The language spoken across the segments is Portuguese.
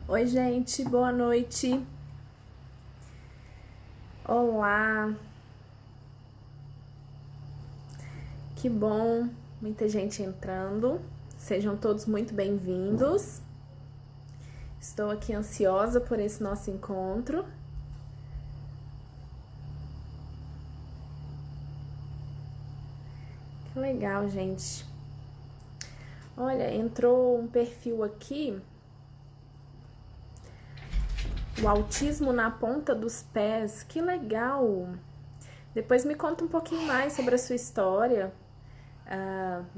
Oi, gente, boa noite. Olá, que bom, muita gente entrando. Sejam todos muito bem-vindos. Estou aqui ansiosa por esse nosso encontro. Que legal, gente. Olha, entrou um perfil aqui. O autismo na ponta dos pés. Que legal! Depois me conta um pouquinho mais sobre a sua história.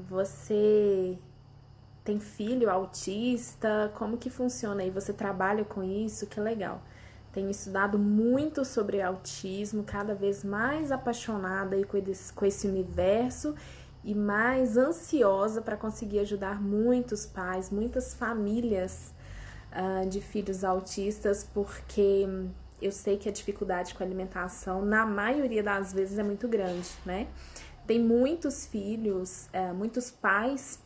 Você tem filho autista? Como que funciona aí? Você trabalha com isso? Que legal. Tenho estudado muito sobre autismo, cada vez mais apaixonada aí com esse universo e mais ansiosa para conseguir ajudar muitos pais, muitas famílias de filhos autistas, porque eu sei que a dificuldade com a alimentação, na maioria das vezes, é muito grande, né? Tem muitos filhos, muitos pais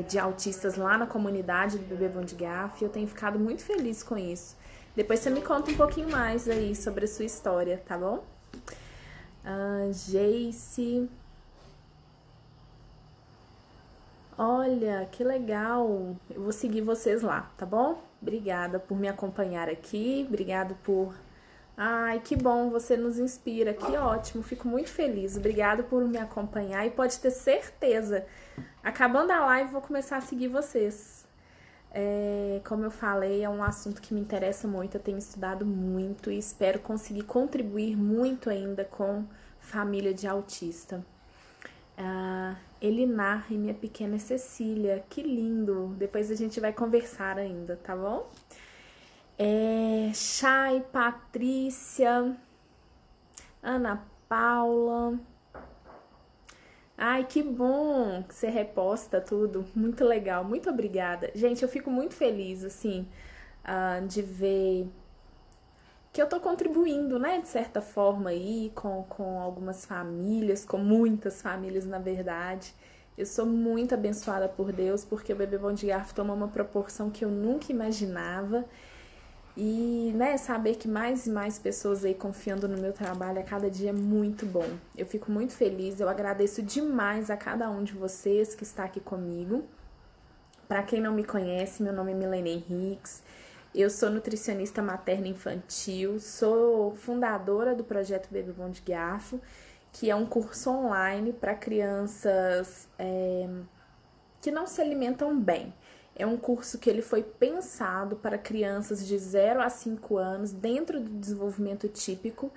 de autistas lá na comunidade do Bebê Bom de Garfo, e eu tenho ficado muito feliz com isso. Depois você me conta um pouquinho mais aí sobre a sua história, tá bom? Jace. Olha, que legal. Eu vou seguir vocês lá, tá bom? Obrigada por me acompanhar aqui. Obrigado por... Ai, que bom, você nos inspira. Que ótimo, fico muito feliz. Obrigada por me acompanhar e pode ter certeza. Acabando a live, vou começar a seguir vocês. Como eu falei, é um assunto que me interessa muito, eu tenho estudado muito e espero conseguir contribuir muito ainda com família de autista. Elinar e minha pequena Cecília, que lindo! Depois a gente vai conversar ainda, tá bom? Chay, Patrícia, Ana Paula. Ai, que bom que você reposta tudo. Muito legal, muito obrigada. Gente, eu fico muito feliz, assim, de ver que eu tô contribuindo, né, de certa forma aí, com algumas famílias, com muitas famílias, na verdade. Eu sou muito abençoada por Deus, porque o Bebê Bom de Garfo toma uma proporção que eu nunca imaginava. E, né, saber que mais e mais pessoas aí confiando no meu trabalho a cada dia é muito bom. Eu fico muito feliz, eu agradeço demais a cada um de vocês que está aqui comigo. Para quem não me conhece, meu nome é Milene Henriques, eu sou nutricionista materna infantil, sou fundadora do projeto Bebê Bom de Garfo, que é um curso online para crianças que não se alimentam bem. É um curso que ele foi pensado para crianças de 0 a 5 anos, dentro do desenvolvimento típico,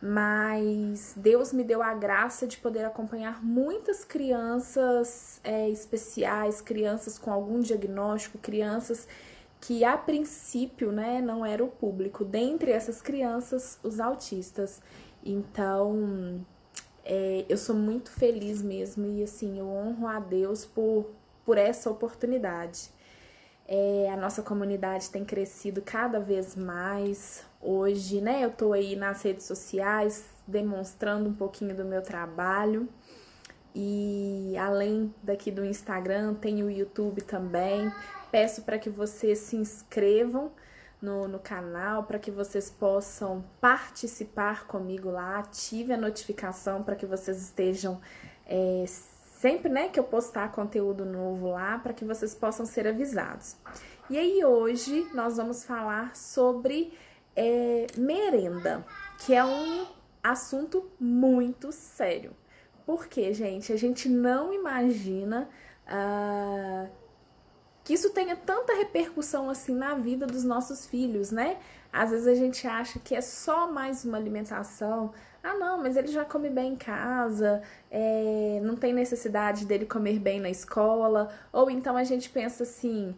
mas Deus me deu a graça de poder acompanhar muitas crianças especiais, crianças com algum diagnóstico, crianças que a princípio, né, não era o público. Dentre essas crianças, os autistas. Então, eu sou muito feliz mesmo e assim, eu honro a Deus por essa oportunidade. A nossa comunidade tem crescido cada vez mais. Hoje, né, eu tô aí nas redes sociais demonstrando um pouquinho do meu trabalho. E além daqui do Instagram, tem o YouTube também. Peço para que vocês se inscrevam no canal, para que vocês possam participar comigo lá, ative a notificação para que vocês estejam sempre, né, que eu postar conteúdo novo lá, para que vocês possam ser avisados. E aí hoje nós vamos falar sobre merenda, que é um assunto muito sério. Porque, gente, a gente não imagina que isso tenha tanta repercussão assim na vida dos nossos filhos, né? Às vezes a gente acha que é só mais uma alimentação. Ah, não, mas ele já come bem em casa, não tem necessidade dele comer bem na escola. Ou então a gente pensa assim,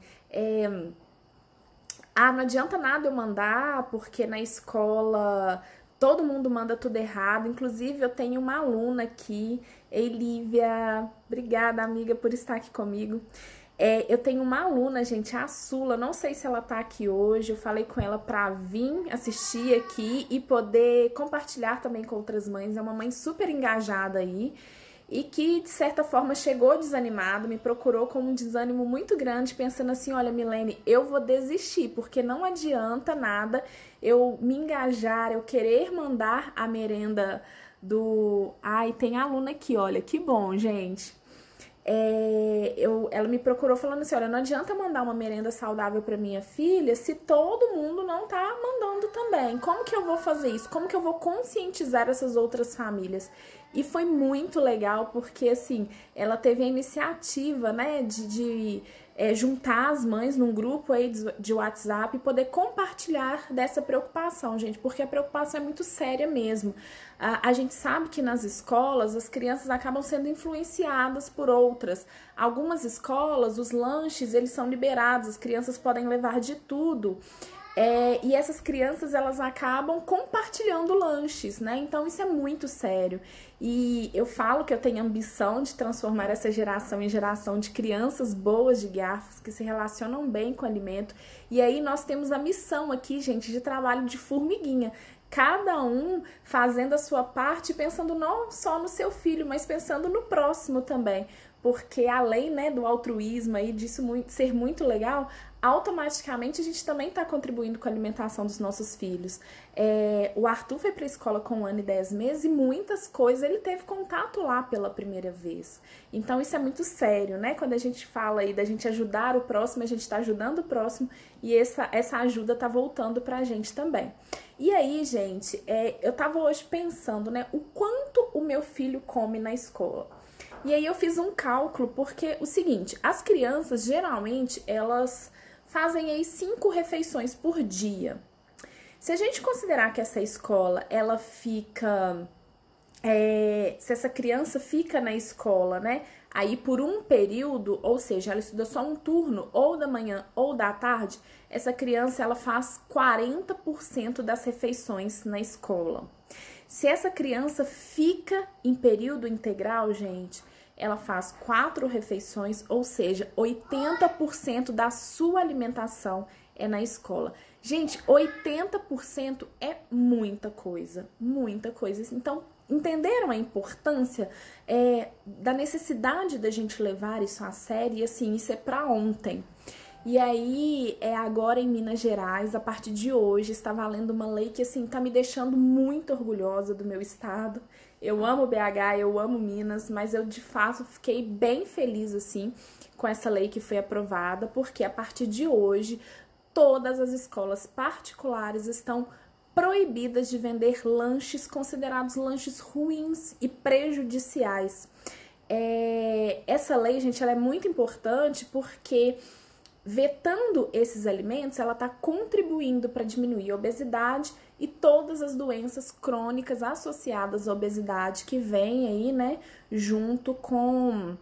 não adianta nada eu mandar, porque na escola todo mundo manda tudo errado. Inclusive, eu tenho uma aluna aqui, Elívia. Obrigada, amiga, por estar aqui comigo. Eu tenho uma aluna, gente, a Sula, não sei se ela tá aqui hoje, eu falei com ela pra vir assistir aqui e poder compartilhar também com outras mães, é uma mãe super engajada aí, e que, de certa forma, chegou desanimado, me procurou com um desânimo muito grande, pensando assim, olha, Milene, eu vou desistir, porque não adianta nada eu me engajar, eu querer mandar a merenda do... Ai, tem aluna aqui, olha, que bom, gente. Ela me procurou falando assim, olha, não adianta mandar uma merenda saudável para minha filha se todo mundo não tá mandando também. Como que eu vou fazer isso? Como que eu vou conscientizar essas outras famílias? E foi muito legal porque, assim, ela teve a iniciativa, né, de juntar as mães num grupo aí de WhatsApp e poder compartilhar dessa preocupação, gente, porque a preocupação é muito séria mesmo. A gente sabe que nas escolas as crianças acabam sendo influenciadas por outras. Algumas escolas, os lanches, eles são liberados, as crianças podem levar de tudo. E essas crianças, elas acabam compartilhando lanches, né? Então, isso é muito sério. E eu falo que eu tenho ambição de transformar essa geração em geração de crianças boas de garfos, que se relacionam bem com o alimento. E aí, nós temos a missão aqui, gente, de trabalho de formiguinha. Cada um fazendo a sua parte, pensando não só no seu filho, mas pensando no próximo também. Porque além, né, do altruísmo aí, disso ser muito legal, automaticamente a gente também está contribuindo com a alimentação dos nossos filhos. O Arthur foi para a escola com 1 ano e 10 meses e muitas coisas ele teve contato lá pela primeira vez. Então isso é muito sério, né? Quando a gente fala aí da gente ajudar o próximo, a gente está ajudando o próximo e essa ajuda está voltando para a gente também. E aí, gente, eu tava hoje pensando, né, o quanto o meu filho come na escola. E aí eu fiz um cálculo, porque o seguinte, as crianças, geralmente, elas fazem aí 5 refeições por dia. Se a gente considerar que essa escola, ela fica... se essa criança fica na escola, né, aí por um período, ou seja, ela estuda só um turno, ou da manhã ou da tarde, essa criança, ela faz 40% das refeições na escola. Se essa criança fica em período integral, gente, ela faz 4 refeições, ou seja, 80% da sua alimentação é na escola. Gente, 80% é muita coisa, muita coisa. Então, entenderam a importância da necessidade da gente levar isso a sério? E assim, isso é para ontem. E aí, agora em Minas Gerais, a partir de hoje, está valendo uma lei que, assim, tá me deixando muito orgulhosa do meu estado. Eu amo BH, eu amo Minas, mas eu, de fato, fiquei bem feliz, assim, com essa lei que foi aprovada, porque a partir de hoje, todas as escolas particulares estão proibidas de vender lanches considerados lanches ruins e prejudiciais. Essa lei, gente, ela é muito importante porque... vetando esses alimentos, ela está contribuindo para diminuir a obesidade e todas as doenças crônicas associadas à obesidade que vem aí, né, junto com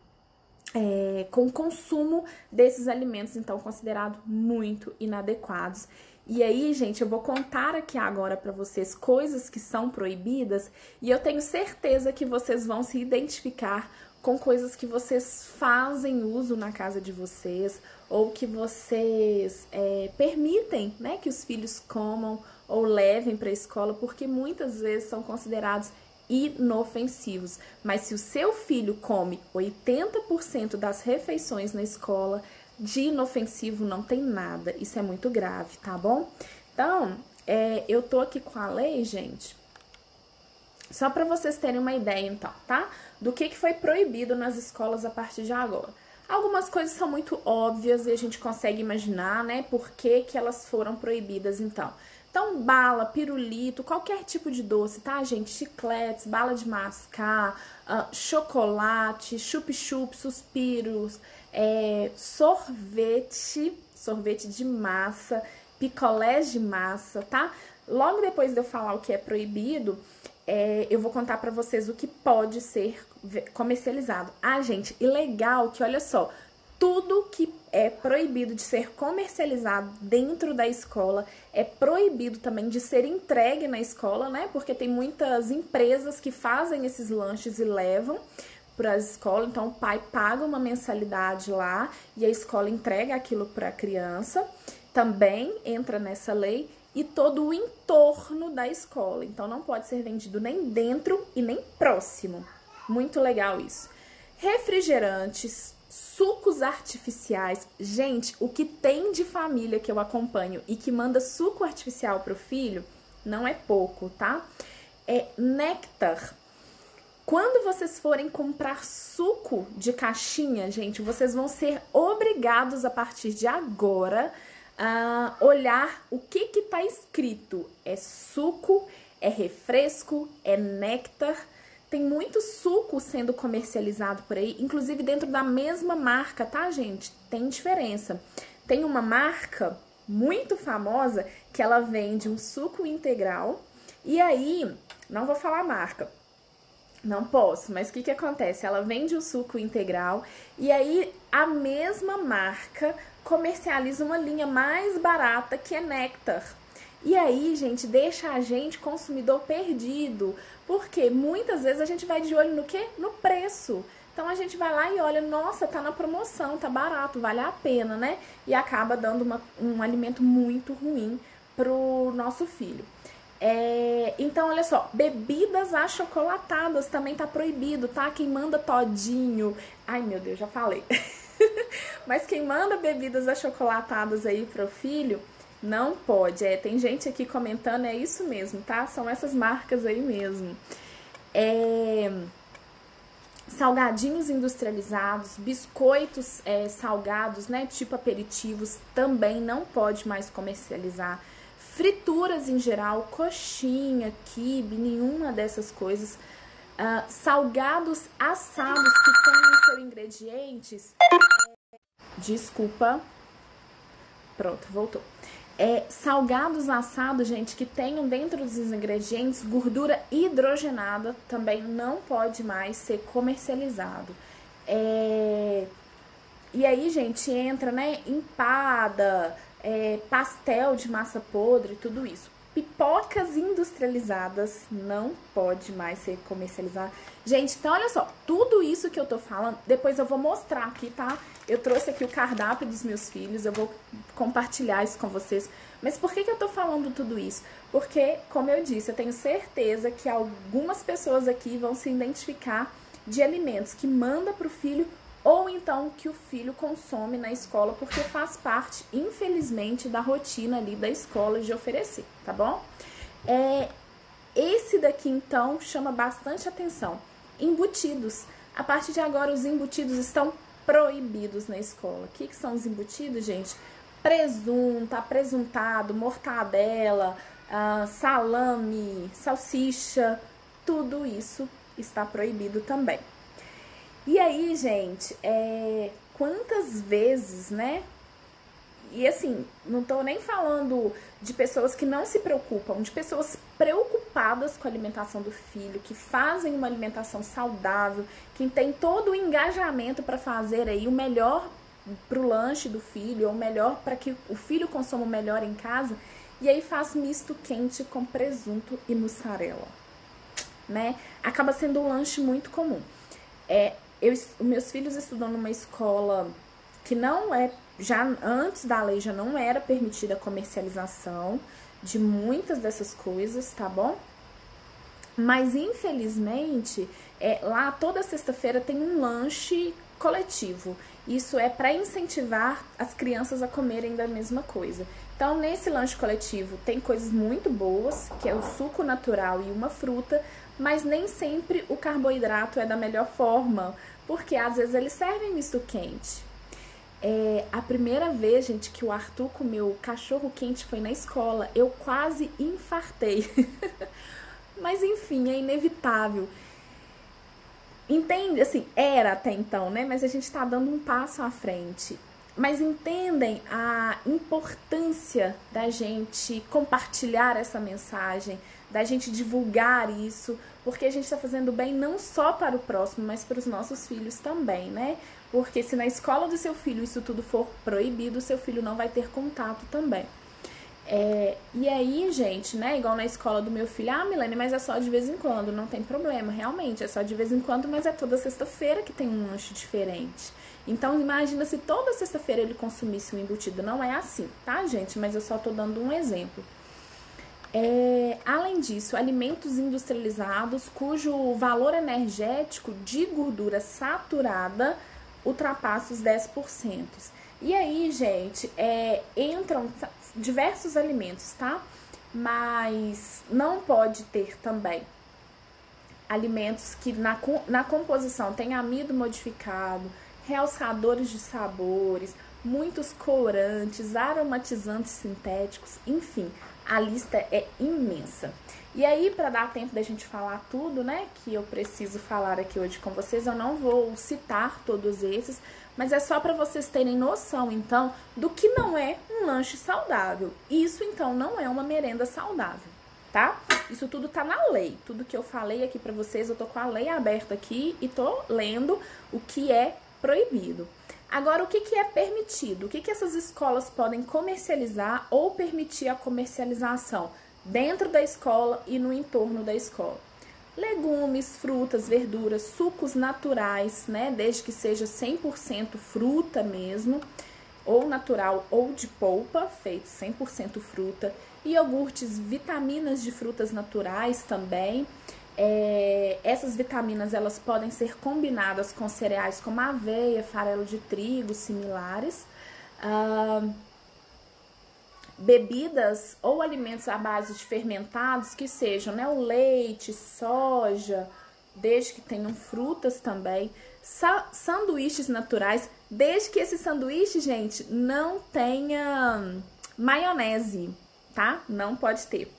o consumo desses alimentos, então, considerados muito inadequados. E aí, gente, eu vou contar aqui agora para vocês coisas que são proibidas e eu tenho certeza que vocês vão se identificar com coisas que vocês fazem uso na casa de vocês ou que vocês permitem, né, que os filhos comam ou levem para a escola, porque muitas vezes são considerados inofensivos. Mas se o seu filho come 80% das refeições na escola, de inofensivo não tem nada. Isso é muito grave, tá bom? Então, eu tô aqui com a lei, gente, só para vocês terem uma ideia, então, tá? Do que foi proibido nas escolas a partir de agora. Algumas coisas são muito óbvias e a gente consegue imaginar, né, por que elas foram proibidas, então. Então, bala, pirulito, qualquer tipo de doce, tá, gente? Chicletes, bala de mascar, chocolate, chup-chup, suspiros, sorvete de massa, picolés de massa, tá? Logo depois de eu falar o que é proibido, eu vou contar pra vocês o que pode ser comercializado. Ah, gente, e legal que, olha só, tudo que é proibido de ser comercializado dentro da escola é proibido também de ser entregue na escola, né? Porque tem muitas empresas que fazem esses lanches e levam para a escola, então o pai paga uma mensalidade lá e a escola entrega aquilo para a criança. Também entra nessa lei. E todo o entorno da escola. Então, não pode ser vendido nem dentro e nem próximo. Muito legal isso. Refrigerantes, sucos artificiais. Gente, o que tem de família que eu acompanho e que manda suco artificial pro filho não é pouco, tá? É néctar. Quando vocês forem comprar suco de caixinha, gente, vocês vão ser obrigados a partir de agora a olhar o que tá escrito. É suco, é refresco, é néctar. Tem muito suco sendo comercializado por aí, inclusive dentro da mesma marca, tá, gente? Tem diferença. Tem uma marca muito famosa que ela vende um suco integral e aí, não vou falar a marca, não posso, mas o que acontece? Ela vende o suco integral e aí a mesma marca comercializa uma linha mais barata que é néctar. E aí, gente, deixa a gente, consumidor, perdido. Porque muitas vezes a gente vai de olho no quê? No preço. Então a gente vai lá e olha, nossa, tá na promoção, tá barato, vale a pena, né? E acaba dando um alimento muito ruim pro nosso filho. Então, olha só, bebidas achocolatadas também tá proibido, tá? Quem manda todinho... Ai, meu Deus, já falei. Mas quem manda bebidas achocolatadas aí pro filho, não pode. Tem gente aqui comentando, é isso mesmo, tá? São essas marcas aí mesmo. Salgadinhos industrializados, biscoitos salgados, né? Tipo aperitivos, também não pode mais comercializar. Frituras em geral, coxinha, quibe, nenhuma dessas coisas. Salgados assados que têm em seus ingredientes... Desculpa. Pronto, voltou. Salgados assados, gente, que tenham dentro dos ingredientes gordura hidrogenada, também não pode mais ser comercializado. E aí, gente, entra, né, empada, pastel de massa podre, tudo isso. Pipocas industrializadas não pode mais ser comercializada. Gente, então olha só, tudo isso que eu tô falando, depois eu vou mostrar aqui, tá? Eu trouxe aqui o cardápio dos meus filhos, eu vou compartilhar isso com vocês. Mas por que eu tô falando tudo isso? Porque, como eu disse, eu tenho certeza que algumas pessoas aqui vão se identificar de alimentos que manda pro filho ou então que o filho consome na escola, porque faz parte, infelizmente, da rotina ali da escola de oferecer, tá bom? Esse daqui, então, chama bastante atenção. Embutidos. A partir de agora, os embutidos estão proibidos na escola. O que são os embutidos, gente? Presunto, apresuntado, mortadela, salame, salsicha, tudo isso está proibido também. E aí, gente, quantas vezes, né? E assim, não tô nem falando de pessoas que não se preocupam, de pessoas preocupadas com a alimentação do filho, que fazem uma alimentação saudável, que tem todo o engajamento para fazer aí o melhor pro lanche do filho, ou melhor para que o filho consuma o melhor em casa, e aí faz misto quente com presunto e mussarela, né? Acaba sendo um lanche muito comum. Meus filhos estudam numa escola que não já antes da lei já não era permitida a comercialização de muitas dessas coisas, tá bom? Mas infelizmente, lá toda sexta-feira tem um lanche coletivo. Isso é para incentivar as crianças a comerem da mesma coisa. Então, nesse lanche coletivo tem coisas muito boas, que é o suco natural e uma fruta, mas nem sempre o carboidrato é da melhor forma, porque às vezes eles servem misto quente. A primeira vez, gente, que o Arthur comeu cachorro quente foi na escola. Eu quase infartei. Mas enfim, é inevitável. Entende? Assim, era até então, né? Mas a gente tá dando um passo à frente. Mas entendem a importância da gente compartilhar essa mensagem, da gente divulgar isso, porque a gente está fazendo bem não só para o próximo, mas para os nossos filhos também, né? Porque se na escola do seu filho isso tudo for proibido, seu filho não vai ter contato também. E aí, gente, né, igual na escola do meu filho, Milene, mas é só de vez em quando, não tem problema, realmente, é só de vez em quando, mas é toda sexta-feira que tem um lanche diferente. Então, imagina se toda sexta-feira ele consumisse um embutido, não é assim, tá, gente? Mas eu só tô dando um exemplo. Além disso, alimentos industrializados cujo valor energético de gordura saturada ultrapassa os 10%. E aí, gente, entram diversos alimentos, tá? Mas não pode ter também alimentos que na composição tem amido modificado, realçadores de sabores, muitos corantes, aromatizantes sintéticos, enfim, a lista é imensa. E aí, para dar tempo da gente falar tudo, né, que eu preciso falar aqui hoje com vocês, eu não vou citar todos esses, mas é só para vocês terem noção, então, do que não é um lanche saudável. Isso, então, não é uma merenda saudável, tá? Isso tudo tá na lei. Tudo que eu falei aqui para vocês, eu tô com a lei aberta aqui e tô lendo o que é proibido. Agora, o que é permitido? O que essas escolas podem comercializar ou permitir a comercialização dentro da escola e no entorno da escola? Legumes, frutas, verduras, sucos naturais, né? Desde que seja 100% fruta mesmo, ou natural ou de polpa, feito 100% fruta. Iogurtes, vitaminas de frutas naturais também. Essas vitaminas elas podem ser combinadas com cereais como aveia, farelo de trigo, similares. Bebidas ou alimentos à base de fermentados que sejam, né, o leite, soja, desde que tenham frutas também. Sanduíches naturais, desde que esse sanduíche, gente, não tenha maionese, tá? Não pode ter.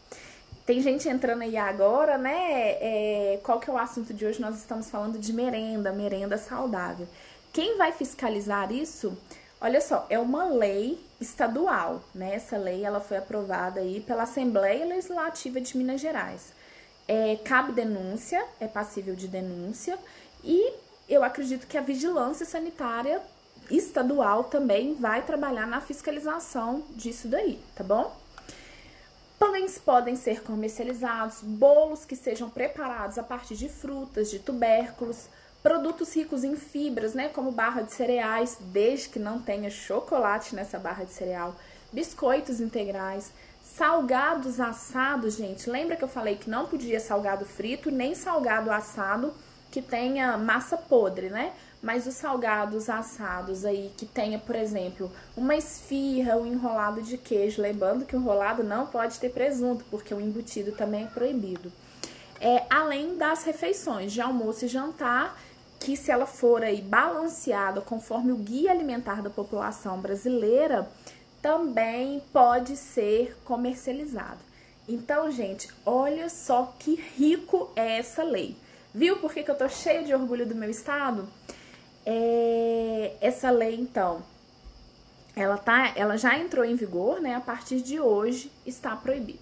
Tem gente entrando aí agora, né? Qual que é o assunto de hoje? Nós estamos falando de merenda saudável. Quem vai fiscalizar isso? Olha só, é uma lei estadual, né? Essa lei ela foi aprovada aí pela Assembleia Legislativa de Minas Gerais. Cabe denúncia, é passível de denúncia, e eu acredito que a vigilância sanitária estadual também vai trabalhar na fiscalização disso daí, tá bom? Pães podem ser comercializados, bolos que sejam preparados a partir de frutas, de tubérculos, produtos ricos em fibras, né, como barra de cereais, desde que não tenha chocolate nessa barra de cereal, biscoitos integrais, salgados assados, gente. Lembra que eu falei que não podia salgado frito, nem salgado assado que tenha massa podre, né? Mas os salgados assados aí que tenha, por exemplo, uma esfirra, um enrolado de queijo, lembrando que o enrolado não pode ter presunto, porque o embutido também é proibido. Além das refeições de almoço e jantar, que se ela for aí balanceada conforme o Guia Alimentar da População Brasileira, também pode ser comercializado. Então, gente, olha só que rico é essa lei. Viu por que eu tô cheia de orgulho do meu estado? Essa lei, então, ela já entrou em vigor, né? A partir de hoje está proibido.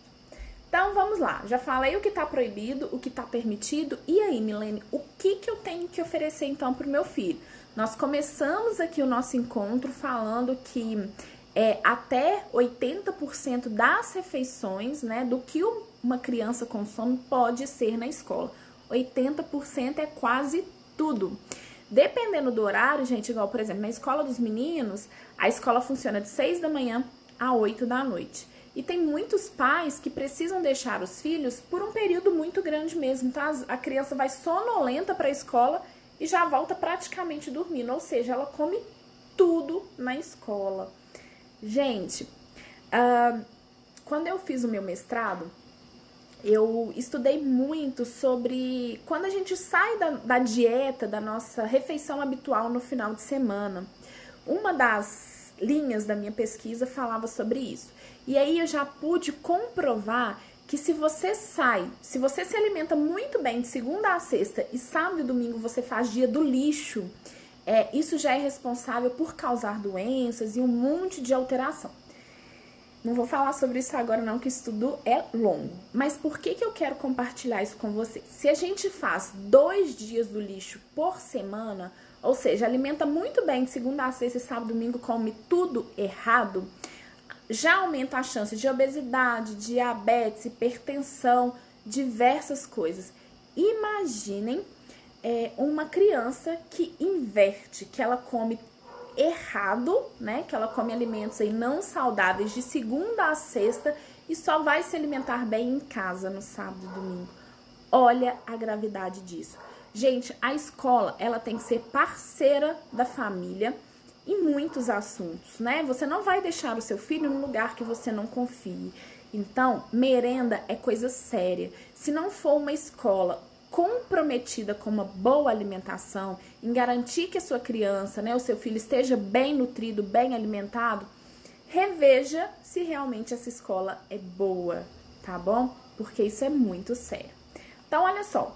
Então, vamos lá. Já falei o que está proibido, o que está permitido. E aí, Milene, o que eu tenho que oferecer, então, para o meu filho? Nós começamos aqui o nosso encontro falando que até 80% das refeições, né, do que uma criança consome pode ser na escola. 80% é quase tudo. Dependendo do horário, gente, igual, por exemplo, na escola dos meninos, a escola funciona de 6 da manhã a 8 da noite. E tem muitos pais que precisam deixar os filhos por um período muito grande mesmo, tá? A criança vai sonolenta para a escola e já volta praticamente dormindo, ou seja, ela come tudo na escola. Gente, quando eu fiz o meu mestrado, eu estudei muito sobre quando a gente sai da dieta, da nossa refeição habitual no final de semana. Uma das linhas da minha pesquisa falava sobre isso. E aí eu já pude comprovar que se você se alimenta muito bem de segunda a sexta e sábado e domingo você faz dia do lixo, isso já é responsável por causar doenças e um monte de alteração. Não vou falar sobre isso agora não, que o estudo é longo. Mas por que eu quero compartilhar isso com vocês? Se a gente faz 2 dias do lixo por semana, ou seja, alimenta muito bem de segunda a sexta e sábado e domingo, come tudo errado, já aumenta a chance de obesidade, diabetes, hipertensão, diversas coisas. Imaginem uma criança que inverte, que ela come errado, né? Que ela come alimentos aí não saudáveis de segunda a sexta e só vai se alimentar bem em casa no sábado e domingo. Olha a gravidade disso. Gente, a escola, ela tem que ser parceira da família em muitos assuntos, né? Você não vai deixar o seu filho num lugar que você não confie. Então, merenda é coisa séria. Se não for uma escola comprometida com uma boa alimentação, em garantir que a sua criança, né, o seu filho esteja bem nutrido, bem alimentado, reveja se realmente essa escola é boa, tá bom? Porque isso é muito sério. Então, olha só,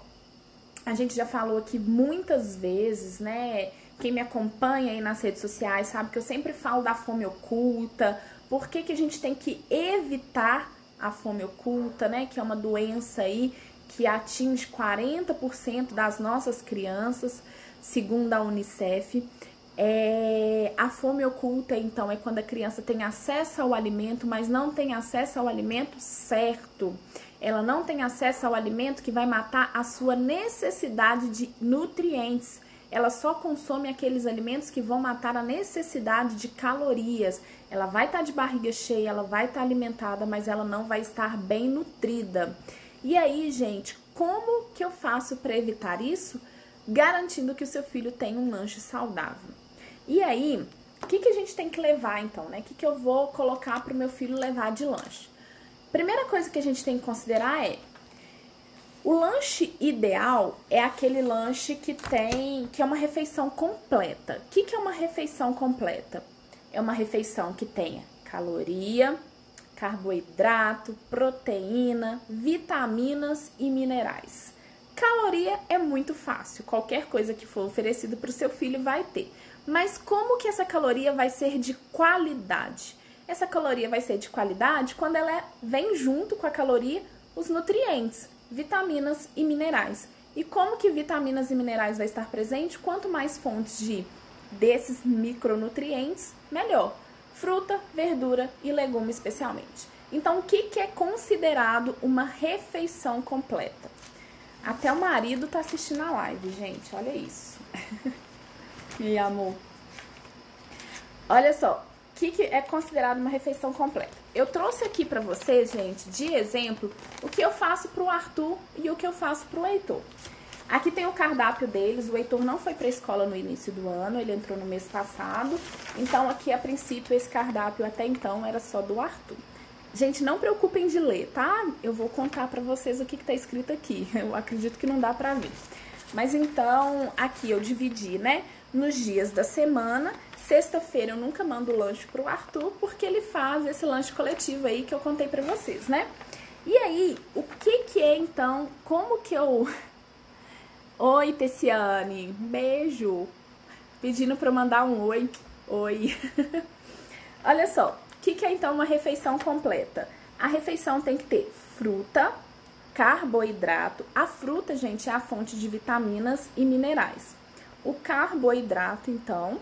a gente já falou aqui muitas vezes, né? Quem me acompanha aí nas redes sociais sabe que eu sempre falo da fome oculta. Por que a gente tem que evitar a fome oculta, né? Que é uma doença aí que atinge 40% das nossas crianças, segundo a Unicef. A fome oculta, então, é quando a criança tem acesso ao alimento, mas não tem acesso ao alimento certo. Ela não tem acesso ao alimento que vai matar a sua necessidade de nutrientes. Ela só consome aqueles alimentos que vão matar a necessidade de calorias. Ela vai estar de barriga cheia, ela vai estar alimentada, mas ela não vai estar bem nutrida. E aí, gente, como que eu faço para evitar isso? Garantindo que o seu filho tenha um lanche saudável. E aí, o que a gente tem que levar, então, né? O que eu vou colocar para o meu filho levar de lanche? Primeira coisa que a gente tem que considerar é o lanche ideal é aquele lanche que é uma refeição completa. O que é uma refeição completa? É uma refeição que tenha caloria, carboidrato, proteína, vitaminas e minerais. Caloria é muito fácil, qualquer coisa que for oferecido para o seu filho vai ter. Mas como que essa caloria vai ser de qualidade? Essa caloria vai ser de qualidade quando ela vem junto com a caloria os nutrientes, vitaminas e minerais. E como que vitaminas e minerais vai estar presente? Quanto mais fontes desses micronutrientes, melhor. Fruta, verdura e legume especialmente. Então, o que é considerado uma refeição completa? Até o marido tá assistindo a live, gente. Olha isso. E amor. Olha só. O que é considerado uma refeição completa? Eu trouxe aqui pra vocês, gente, de exemplo, o que eu faço pro Arthur e o que eu faço pro Heitor. Aqui tem o cardápio deles. O Heitor não foi pra escola no início do ano, ele entrou no mês passado. Então, aqui, a princípio, esse cardápio até então era só do Arthur. Gente, não preocupem de ler, tá? Eu vou contar pra vocês o que tá escrito aqui. Eu acredito que não dá pra ver. Mas então, aqui eu dividi, né, nos dias da semana. Sexta-feira eu nunca mando lanche pro Arthur, porque ele faz esse lanche coletivo aí que eu contei pra vocês, né? E aí, o que é então, como que eu... Oi, Tessiane, beijo. Pedindo pra eu mandar um oi. Oi. Olha só, o que é então uma refeição completa? A refeição tem que ter fruta, carboidrato. A fruta, gente, é a fonte de vitaminas e minerais. O carboidrato, então,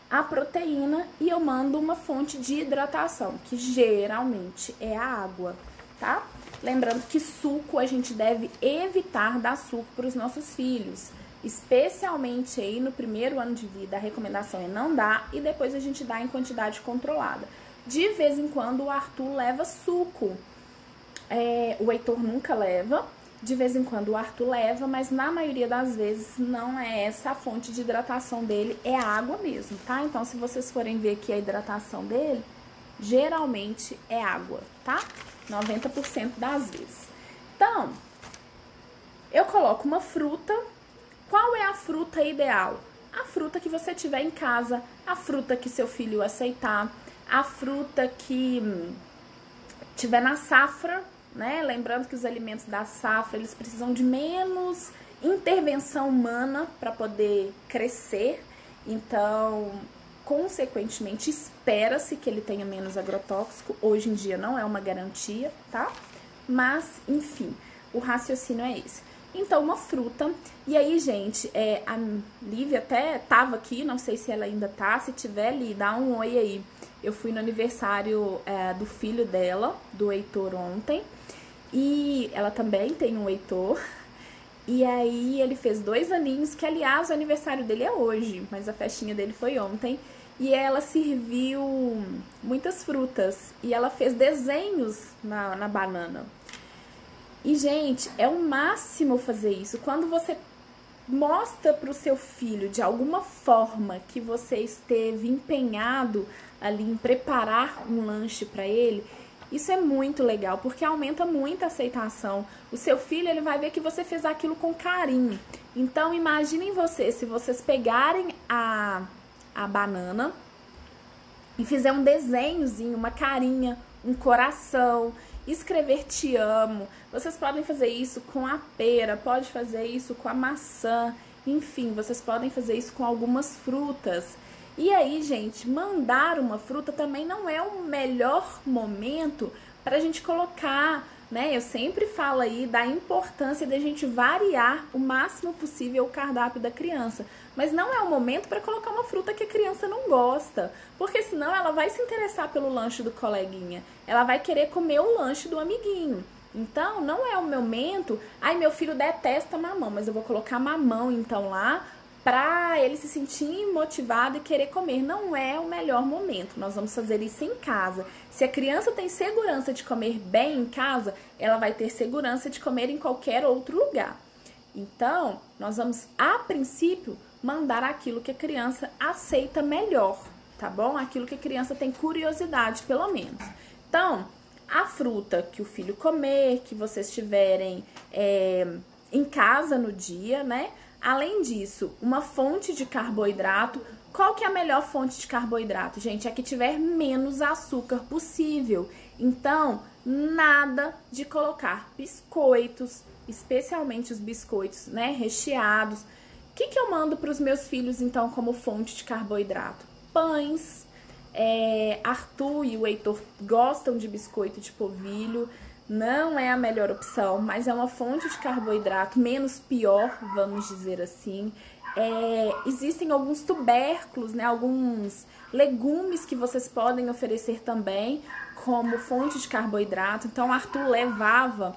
a proteína e eu mando uma fonte de hidratação, que geralmente é a água, tá? Lembrando que suco a gente deve evitar dar suco para os nossos filhos, especialmente aí no primeiro ano de vida. A recomendação é não dar e depois a gente dá em quantidade controlada. De vez em quando o Arthur leva suco, o Heitor nunca leva. De vez em quando o Arthur leva, mas na maioria das vezes não é essa a fonte de hidratação dele, é a água mesmo, tá? Então, se vocês forem ver aqui a hidratação dele, geralmente é água, tá? 90% das vezes. Então, eu coloco uma fruta. Qual é a fruta ideal? A fruta que você tiver em casa, a fruta que seu filho aceitar, a fruta que tiver na safra, né? Lembrando que os alimentos da safra, eles precisam de menos intervenção humana para poder crescer. Então, consequentemente, espera-se que ele tenha menos agrotóxico. Hoje em dia não é uma garantia, tá? Mas, enfim, o raciocínio é esse. Então, uma fruta. E aí, gente, a Lívia até tava aqui, não sei se ela ainda tá. Se tiver, Li, dá um oi aí. Eu fui no aniversário do filho dela, do Heitor, ontem. E ela também tem um Heitor. E aí ele fez 2 aninhos, que aliás o aniversário dele é hoje, mas a festinha dele foi ontem. e ela serviu muitas frutas e ela fez desenhos na banana. E, gente, é o máximo fazer isso. Quando você mostra para o seu filho de alguma forma que você esteve empenhado ali em preparar um lanche para ele, isso é muito legal, porque aumenta muito a aceitação. O seu filho, ele vai ver que você fez aquilo com carinho. Então, imaginem vocês, se vocês pegarem a banana e fizer um desenhozinho, uma carinha, um coração, escrever te amo. Vocês podem fazer isso com a pera, pode fazer isso com a maçã, enfim, vocês podem fazer isso com algumas frutas. E aí, gente, mandar uma fruta também não é o melhor momento para a gente colocar, né? Eu sempre falo aí da importância da gente variar o máximo possível o cardápio da criança. Mas não é o momento para colocar uma fruta que a criança não gosta, porque senão ela vai se interessar pelo lanche do coleguinha, ela vai querer comer o lanche do amiguinho. Então, não é o momento, ai, meu filho detesta mamão, mas eu vou colocar mamão então lá para ele se sentir motivado e querer comer. Não é o melhor momento, nós vamos fazer isso em casa. Se a criança tem segurança de comer bem em casa, ela vai ter segurança de comer em qualquer outro lugar. Então, nós vamos, a princípio, mandar aquilo que a criança aceita melhor, tá bom? Aquilo que a criança tem curiosidade, pelo menos. Então, a fruta que o filho comer, que vocês tiverem em casa no dia, né? Além disso, uma fonte de carboidrato. Qual que é a melhor fonte de carboidrato, gente? É que tiver menos açúcar possível. Então, nada de colocar biscoitos, especialmente os biscoitos, né, recheados. O que eu mando para os meus filhos, então, como fonte de carboidrato? Pães. Arthur e o Heitor gostam de biscoito de polvilho. Não é a melhor opção, mas é uma fonte de carboidrato menos pior, vamos dizer assim. Existem alguns tubérculos, né, alguns legumes que vocês podem oferecer também como fonte de carboidrato. Então, Arthur levava,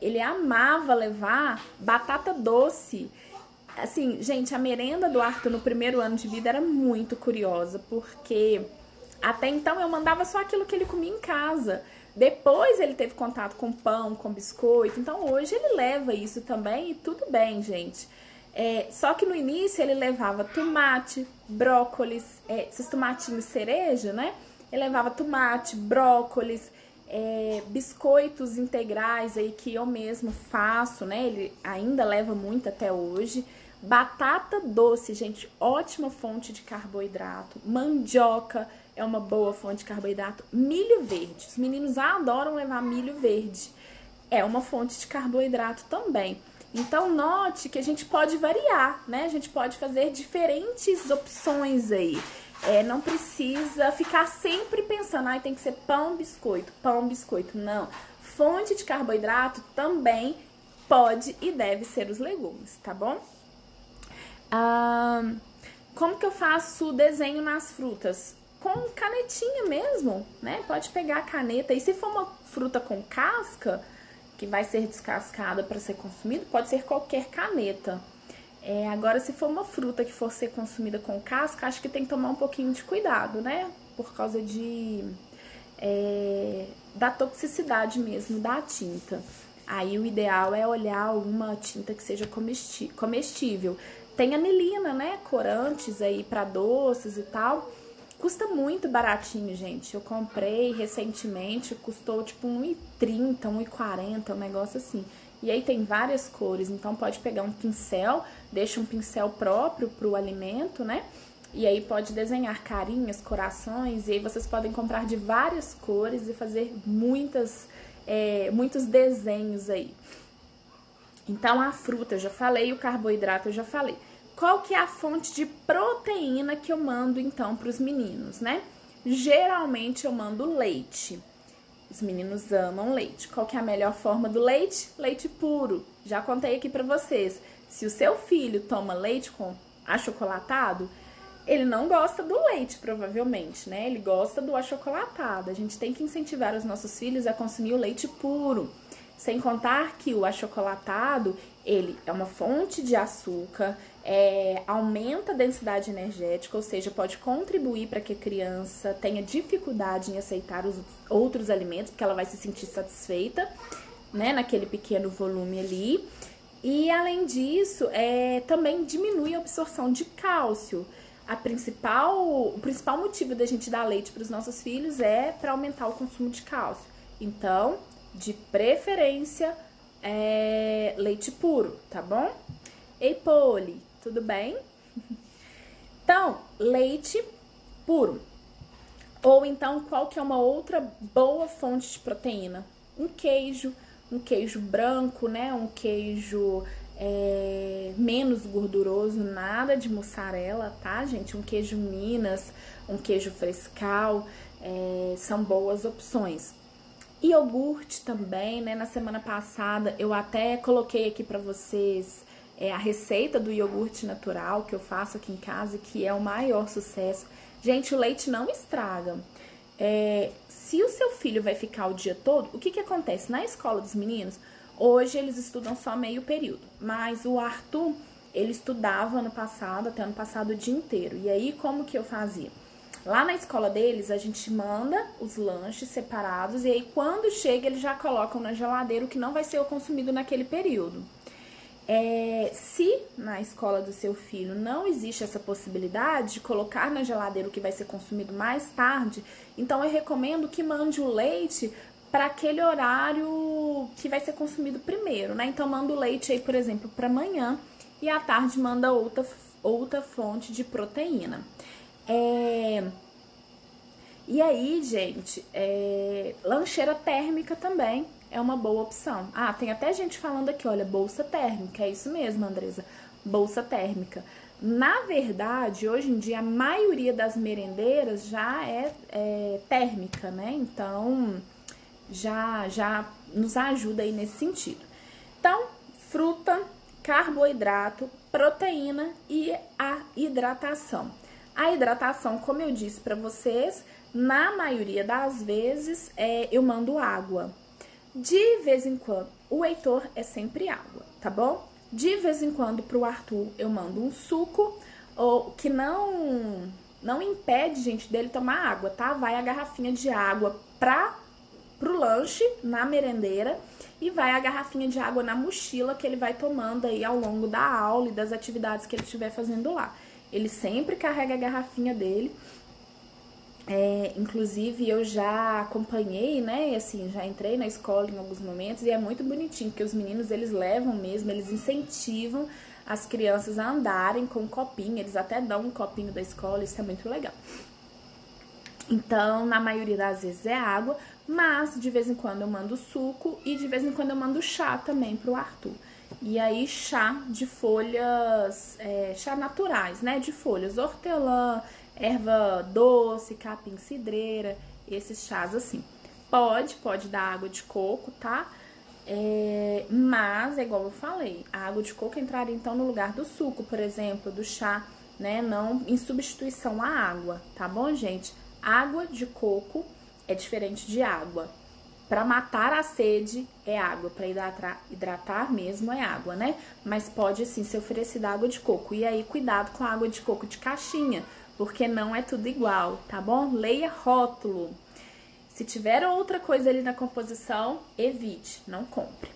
ele amava levar batata doce. Assim, gente, a merenda do Arthur no primeiro ano de vida era muito curiosa, porque até então eu mandava só aquilo que ele comia em casa. Depois ele teve contato com pão, com biscoito, então hoje ele leva isso também e tudo bem, gente. Só que no início ele levava tomate, brócolis, esses tomatinhos cereja, né? Ele levava tomate, brócolis, biscoitos integrais aí que eu mesmo faço, né? Ele ainda leva muito até hoje. Batata doce, gente, ótima fonte de carboidrato. Mandioca é uma boa fonte de carboidrato. Milho verde, os meninos adoram levar milho verde. É uma fonte de carboidrato também. Então, note que a gente pode variar, né? A gente pode fazer diferentes opções aí. Não precisa ficar sempre pensando, tem que ser pão, biscoito. Não. Fonte de carboidrato também pode e deve ser os legumes, tá bom? Como que eu faço o desenho nas frutas? Com canetinha mesmo, né? Pode pegar a caneta. E se for uma fruta com casca, que vai ser descascada para ser consumida, pode ser qualquer caneta. Agora, se for uma fruta que for ser consumida com casca, acho que tem que tomar um pouquinho de cuidado, né? Por causa da toxicidade mesmo da tinta. Aí o ideal é olhar alguma tinta que seja comestível. Tem anilina, né? Corantes aí para doces e tal. Custa muito baratinho, gente. Eu comprei recentemente, custou tipo R$1,30, R$1,40, um negócio assim. E aí tem várias cores, então pode pegar um pincel, deixa um pincel próprio pro alimento, né? E aí pode desenhar carinhas, corações, e aí vocês podem comprar de várias cores e fazer muitos desenhos aí. Então, a fruta eu já falei, o carboidrato eu já falei. Qual que é a fonte de proteína que eu mando, então, para os meninos, né? Geralmente eu mando leite. Os meninos amam leite. Qual que é a melhor forma do leite? Leite puro. Já contei aqui para vocês. Se o seu filho toma leite com achocolatado, ele não gosta do leite, provavelmente, né? Ele gosta do achocolatado. A gente tem que incentivar os nossos filhos a consumir o leite puro. Sem contar que o achocolatado, ele é uma fonte de açúcar, aumenta a densidade energética, ou seja, pode contribuir para que a criança tenha dificuldade em aceitar os outros alimentos, porque ela vai se sentir satisfeita, né, naquele pequeno volume ali. E além disso, também diminui a absorção de cálcio. O principal motivo da gente dar leite para os nossos filhos é para aumentar o consumo de cálcio. Então, de preferência, leite puro, tá bom? Ei, Poli, tudo bem? Então, leite puro. Ou então, qual que é uma outra boa fonte de proteína? Um queijo branco, né? Um queijo menos gorduroso, nada de mussarela, tá, gente? Um queijo Minas, um queijo frescal, são boas opções. Iogurte também, né? Na semana passada eu até coloquei aqui pra vocês a receita do iogurte natural que eu faço aqui em casa, que é o maior sucesso. Gente, o leite não estraga. Se o seu filho vai ficar o dia todo, o que acontece? Na escola dos meninos, hoje eles estudam só meio período, mas o Arthur, ele estudava até ano passado o dia inteiro. E aí, como que eu fazia? Lá na escola deles, a gente manda os lanches separados e aí quando chega eles já colocam na geladeira o que não vai ser consumido naquele período. Se na escola do seu filho não existe essa possibilidade de colocar na geladeira o que vai ser consumido mais tarde, então eu recomendo que mande o leite para aquele horário que vai ser consumido primeiro, né? Então manda o leite aí, por exemplo, para amanhã e à tarde manda outra fonte de proteína. E aí, gente, lancheira térmica também é uma boa opção. Ah, tem até gente falando aqui, olha, bolsa térmica. É isso mesmo, Andresa, bolsa térmica. Na verdade, hoje em dia, a maioria das merendeiras já é térmica, né? Então, já nos ajuda aí nesse sentido. Então, fruta, carboidrato, proteína e a hidratação. A hidratação, como eu disse para vocês, na maioria das vezes eu mando água. De vez em quando, o Heitor é sempre água, tá bom? De vez em quando, pro Arthur, eu mando um suco, que não impede, gente, dele tomar água, tá? Vai a garrafinha de água pro lanche, na merendeira, e vai a garrafinha de água na mochila que ele vai tomando aí ao longo da aula e das atividades que ele estiver fazendo lá. Ele sempre carrega a garrafinha dele. Inclusive eu já acompanhei, né, e assim, já entrei na escola em alguns momentos e é muito bonitinho, porque os meninos, eles levam mesmo, eles incentivam as crianças a andarem com um copinho, eles até dão um copinho da escola, isso é muito legal. Então, na maioria das vezes é água, mas de vez em quando eu mando suco e de vez em quando eu mando chá também pro Arthur. E aí, chá de folhas, chá naturais, né, de folhas, hortelã, erva doce, capim-cidreira, esses chás assim. Pode dar água de coco, tá? Mas, igual eu falei, a água de coco entraria então no lugar do suco, por exemplo, do chá, né? Não em substituição à água, tá bom, gente? Água de coco é diferente de água. Para matar a sede é água, para hidratar mesmo é água, né? Mas pode sim ser oferecida água de coco. E aí, cuidado com a água de coco de caixinha, porque não é tudo igual, tá bom? Leia rótulo. Se tiver outra coisa ali na composição, evite, não compre.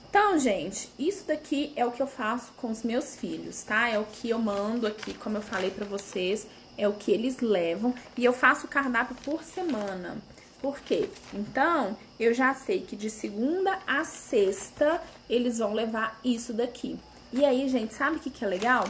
Então, gente, isso daqui é o que eu faço com os meus filhos, tá? É o que eu mando aqui, como eu falei pra vocês, é o que eles levam. E eu faço o cardápio por semana. Por quê? Então, eu já sei que de segunda a sexta eles vão levar isso daqui. E aí, gente, sabe o que é legal?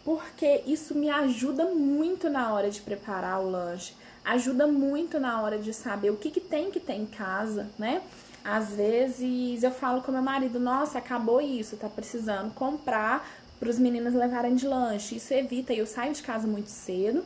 Porque isso me ajuda muito na hora de preparar o lanche. Ajuda muito na hora de saber o que tem que ter em casa, né? Às vezes eu falo com meu marido, nossa, acabou isso, tá precisando comprar para os meninos levarem de lanche. Isso evita, eu saio de casa muito cedo.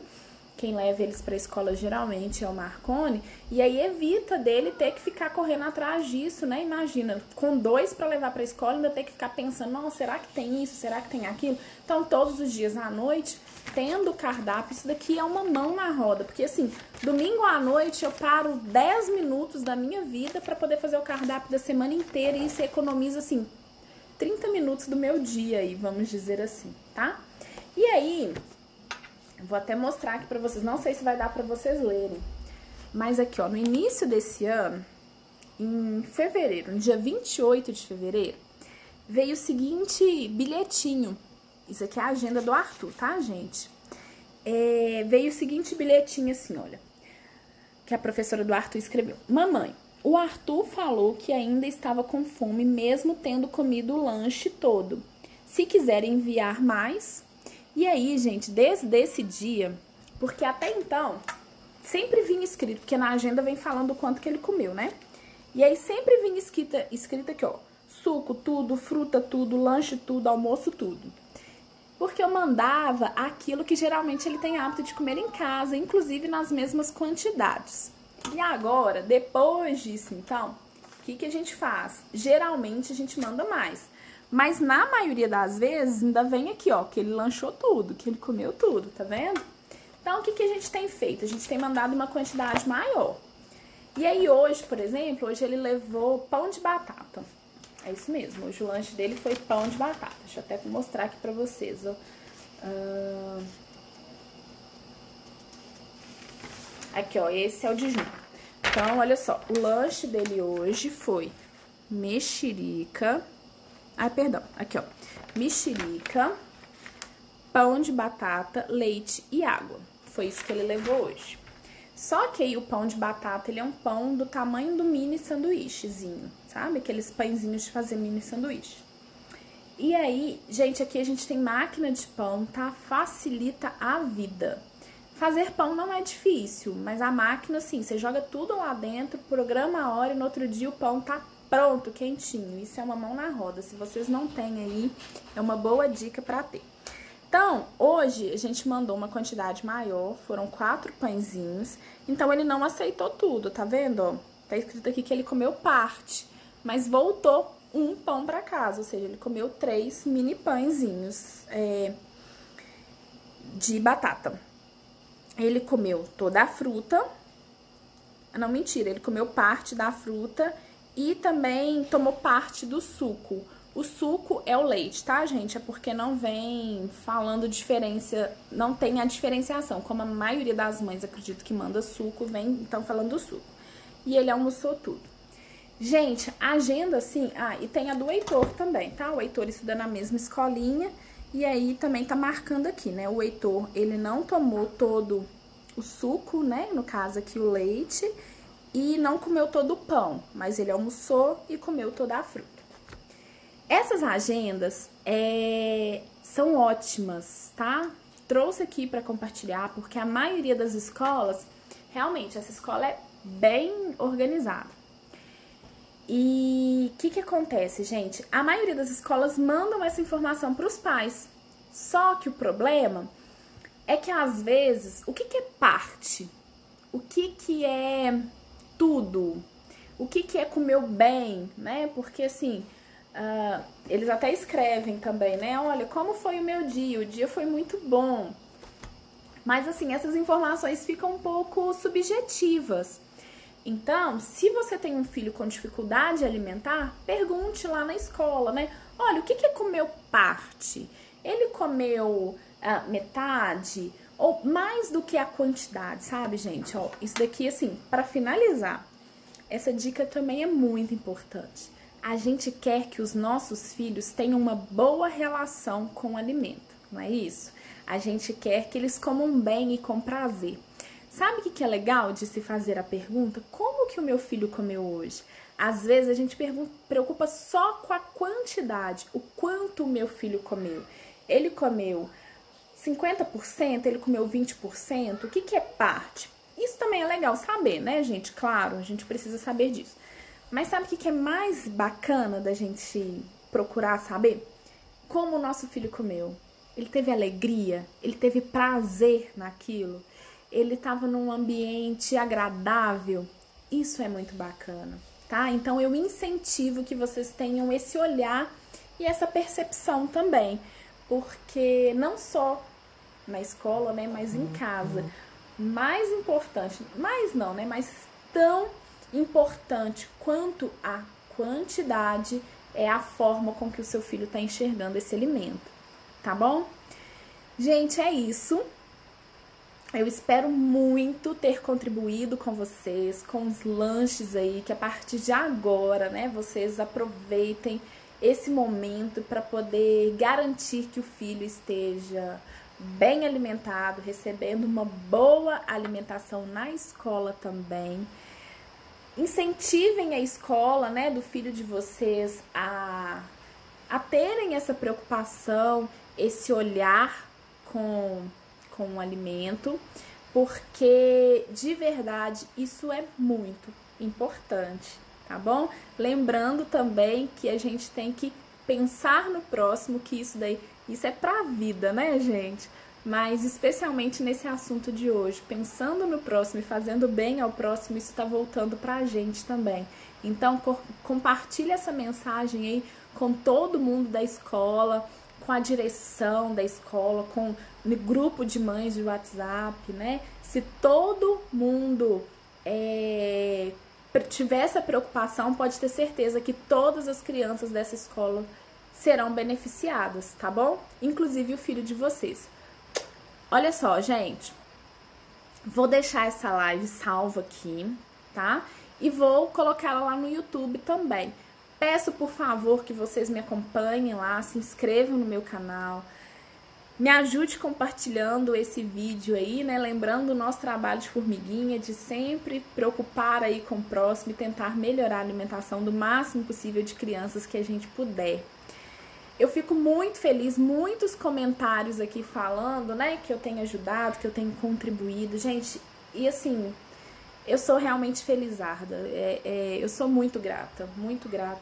Quem leva eles para a escola geralmente é o Marconi, e aí evita dele ter que ficar correndo atrás disso, né? Imagina, com 2 para levar para a escola, ainda ter que ficar pensando, nossa, será que tem isso, será que tem aquilo? Então, todos os dias à noite, tendo o cardápio, isso daqui é uma mão na roda, porque assim, domingo à noite eu paro 10 minutos da minha vida para poder fazer o cardápio da semana inteira, e isso economiza, assim, 30 minutos do meu dia aí, vamos dizer assim, tá? E aí, vou até mostrar aqui pra vocês, não sei se vai dar pra vocês lerem, mas aqui, ó, no início desse ano, em fevereiro, no dia 28 de fevereiro, veio o seguinte bilhetinho. Isso aqui é a agenda do Arthur, tá, gente? Veio o seguinte bilhetinho assim, olha, que a professora do Arthur escreveu. Mamãe, o Arthur falou que ainda estava com fome, mesmo tendo comido o lanche todo. Se quiser enviar mais. E aí, gente, desde esse dia, porque até então, sempre vinha escrito, porque na agenda vem falando o quanto que ele comeu, né? E aí sempre vinha escrito aqui, ó, suco tudo, fruta tudo, lanche tudo, almoço tudo. Porque eu mandava aquilo que geralmente ele tem hábito de comer em casa, inclusive nas mesmas quantidades. E agora, depois disso, então, o que a gente faz? Geralmente a gente manda mais. Mas na maioria das vezes ainda vem aqui, ó, que ele lanchou tudo, que ele comeu tudo, tá vendo? Então, o que a gente tem feito? A gente tem mandado uma quantidade maior. E aí hoje, por exemplo, hoje ele levou pão de batata. É isso mesmo, hoje o lanche dele foi pão de batata. Deixa eu até mostrar aqui pra vocês, ó. Aqui, ó, esse é o de junho. Então, olha só, o lanche dele hoje foi mexerica. Ai, perdão, aqui, ó. Mexerica, pão de batata, leite e água. Foi isso que ele levou hoje. Só que aí o pão de batata, ele é um pão do tamanho do mini sanduíchezinho, sabe? Aqueles pãezinhos de fazer mini sanduíche. E aí, gente, aqui a gente tem máquina de pão, tá? Facilita a vida. Fazer pão não é difícil, mas a máquina, assim, você joga tudo lá dentro, programa a hora e no outro dia o pão tá pronto, quentinho. Isso é uma mão na roda. Se vocês não têm aí, é uma boa dica pra ter. Então, hoje a gente mandou uma quantidade maior, foram 4 pãezinhos. Então, ele não aceitou tudo, tá vendo? Ó, tá escrito aqui que ele comeu parte, mas voltou um pão pra casa, ou seja, ele comeu 3 mini pãezinhos de batata. Ele comeu toda a fruta, não, mentira, ele comeu parte da fruta e também tomou parte do suco. O suco é o leite, tá, gente? É porque não vem falando diferença, não tem a diferenciação. Como a maioria das mães, acredito que manda suco, vem então falando do suco. E ele almoçou tudo. Gente, a agenda, assim... Ah, e tem a do Heitor também, tá? O Heitor estuda na mesma escolinha. E aí também tá marcando aqui, né? O Heitor, ele não tomou todo o suco, né? No caso aqui, o leite. E não comeu todo o pão, mas ele almoçou e comeu toda a fruta. Essas agendas são ótimas, tá? Trouxe aqui para compartilhar, porque a maioria das escolas, realmente, essa escola é bem organizada. E o que acontece, gente? A maioria das escolas mandam essa informação para os pais. Só que o problema é que, às vezes, o que é parte? O que é tudo? O que é comer bem, né? Porque, assim... eles até escrevem também, né? Olha, como foi o meu dia? O dia foi muito bom. Mas, assim, essas informações ficam um pouco subjetivas. Então, se você tem um filho com dificuldade alimentar, pergunte lá na escola, né? Olha, o que é comeu parte? Ele comeu metade? Ou mais do que a quantidade, sabe, gente? Ó, isso daqui, assim, para finalizar, essa dica também é muito importante. A gente quer que os nossos filhos tenham uma boa relação com o alimento, não é isso? A gente quer que eles comam bem e com prazer. Sabe o que é legal de se fazer a pergunta? Como que o meu filho comeu hoje? Às vezes a gente preocupa só com a quantidade, o quanto o meu filho comeu. Ele comeu 50%, ele comeu 20%, o que é parte? Isso também é legal saber, né, gente? Claro, a gente precisa saber disso. Mas sabe o que é mais bacana da gente procurar saber? Como o nosso filho comeu. Ele teve alegria, ele teve prazer naquilo, ele estava num ambiente agradável. Isso é muito bacana, tá? Então eu incentivo que vocês tenham esse olhar e essa percepção também, porque não só na escola, né, mas em casa. Mais importante, mais não, né, mas tão importante quanto a quantidade é a forma com que o seu filho está enxergando esse alimento, tá bom? Gente, é isso. Eu espero muito ter contribuído com vocês, com os lanches aí, que a partir de agora, né, vocês aproveitem esse momento para poder garantir que o filho esteja bem alimentado, recebendo uma boa alimentação na escola também. Incentivem a escola, né, do filho de vocês a terem essa preocupação, esse olhar com o alimento, porque de verdade isso é muito importante, tá bom? Lembrando também que a gente tem que pensar no próximo, que isso é pra vida, né, gente? Mas especialmente nesse assunto de hoje, pensando no próximo e fazendo bem ao próximo, isso tá voltando pra gente também. Então, compartilhe essa mensagem aí com todo mundo da escola, com a direção da escola, com o grupo de mães de WhatsApp, né? Se todo mundo tiver essa preocupação, pode ter certeza que todas as crianças dessa escola serão beneficiadas, tá bom? Inclusive o filho de vocês. Olha só, gente, vou deixar essa live salva aqui, tá? E vou colocá-la lá no YouTube também. Peço, por favor, que vocês me acompanhem lá, se inscrevam no meu canal, me ajude compartilhando esse vídeo aí, né? Lembrando o nosso trabalho de formiguinha, de sempre preocupar aí com o próximo e tentar melhorar a alimentação do máximo possível de crianças que a gente puder. Eu fico muito feliz, muitos comentários aqui falando, né, que eu tenho ajudado, que eu tenho contribuído. Gente, e assim, eu sou realmente felizarda. Eu sou muito grata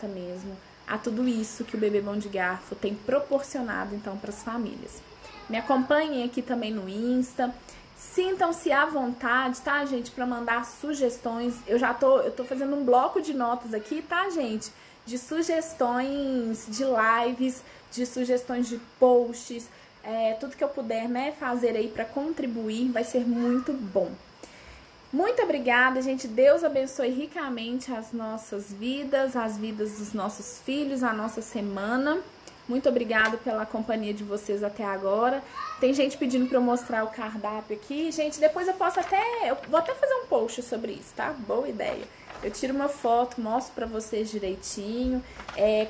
mesmo a tudo isso que o Bebê Bom de Garfo tem proporcionado, então, para as famílias. Me acompanhem aqui também no Insta. Sintam-se à vontade, tá, gente, para mandar sugestões. Eu tô fazendo um bloco de notas aqui, tá, gente? De sugestões de lives, de sugestões de posts, tudo que eu puder, né, fazer aí para contribuir vai ser muito bom. Muito obrigada, gente. Deus abençoe ricamente as nossas vidas, as vidas dos nossos filhos, a nossa semana. Muito obrigada pela companhia de vocês até agora. Tem gente pedindo para eu mostrar o cardápio aqui. Gente, depois eu vou até fazer um post sobre isso, tá? Boa ideia. Eu tiro uma foto, mostro pra vocês direitinho,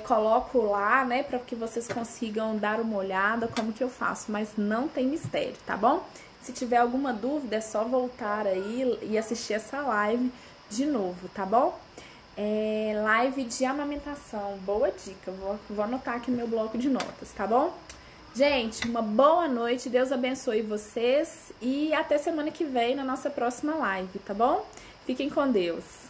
coloco lá, né, pra que vocês consigam dar uma olhada como que eu faço, mas não tem mistério, tá bom? Se tiver alguma dúvida, é só voltar aí e assistir essa live de novo, tá bom? Live de amamentação, boa dica, vou anotar aqui no meu bloco de notas, tá bom? Gente, uma boa noite, Deus abençoe vocês e até semana que vem na nossa próxima live, tá bom? Fiquem com Deus.